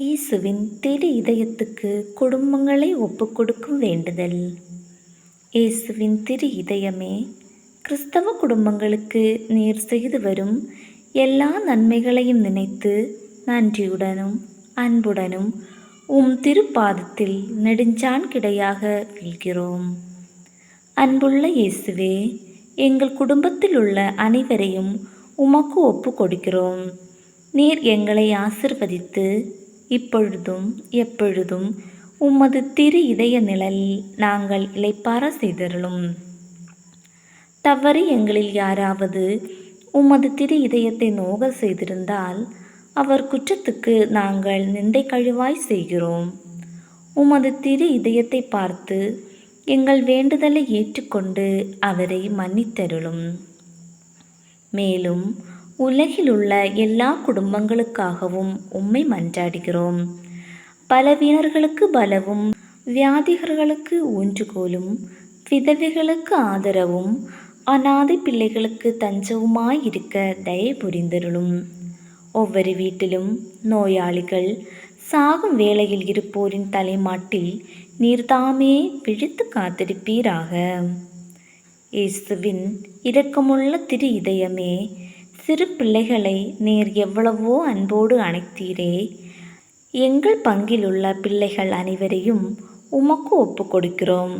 இயேசுவின் திரு இதயத்துக்கு குடும்பங்களை ஒப்புக்கொடுக்கும் வேண்டுதல். இயேசுவின் திரு இதயமே, கிறிஸ்தவ குடும்பங்களுக்கு நீர் செய்து வரும் எல்லா நன்மைகளையும் நினைத்து நன்றியுடனும் அன்புடனும் திருப்பாதத்தில் நெடுஞ்சான் கிடையாக வீழ்கிறோம். அன்புள்ள இயேசுவே, எங்கள் குடும்பத்தில் உள்ள அனைவரையும் உமக்கு ஒப்பு கொடுக்கிறோம். நீர் எங்களை ஆசிர்வதித்து இப்பொழுதும் எப்பொழுதும் உமது திரு இதய நிழலில் நாங்கள் இளைப்பாற செய்தருளும். தவறு எங்களில் யாராவது உமது திரு இதயத்தை நோக செய்திருந்தால் அவர் குற்றத்துக்கு நாங்கள் நிந்தை கழுவாய் செய்கிறோம். உமது திரு இதயத்தை பார்த்து எங்கள் வேண்டுதலை ஏற்றுக்கொண்டு அவரை மன்னித்தருளும். மேலும் உலகிலுள்ள எல்லா குடும்பங்களுக்காகவும் உம்மை மன்றாடுகிறோம். பலவீனர்களுக்கு பலவும், வியாதிகர்களுக்கு ஊன்றுகோலும், விதவைகளுக்கு ஆதரவும், அநாதை பிள்ளைகளுக்கு தஞ்சவுமாயிருக்க தயை புரிந்தருளும். ஒவ்வொரு வீட்டிலும் நோயாளிகள், சாகும் வேளையில் இருப்போரின் தலைமாட்டில் நீர்தாமே விழித்து காத்திருப்பீராக. இயேசுவின் இரக்கமுள்ள திரு இதயமே, சிறு பிள்ளைகளை நீர் எவ்வளவோ அன்போடு அணைத்தீரே. எங்கள் பங்கிலுள்ள பிள்ளைகள் அனைவரையும் உமக்கு ஒப்பு கொடுக்கிறோம்.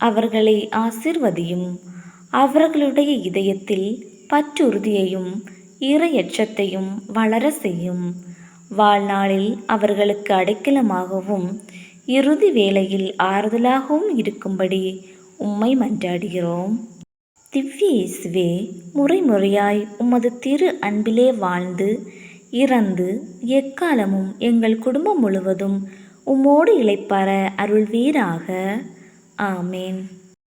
அவர்களை ஆசிர்வதியும். அவர்களுடைய இதயத்தில் பற்றுறுதியையும் இறையச்சத்தையும் வளர செய்யும். வாழ்நாளில் அவர்களுக்கு அடைக்கலமாகவும் இறுதி வேளையில் ஆறுதலாகவும் இருக்கும்படி உம்மை மன்றாடுகிறோம். திவ்ய இயேசுவே, முறையாய் உமது திரு அன்பிலே வாழ்ந்து இறந்து எக்காலமும் எங்கள் குடும்பம் முழுவதும் உம்மோடு இளைப்பாற அருள்வீராக. ஆமேன்.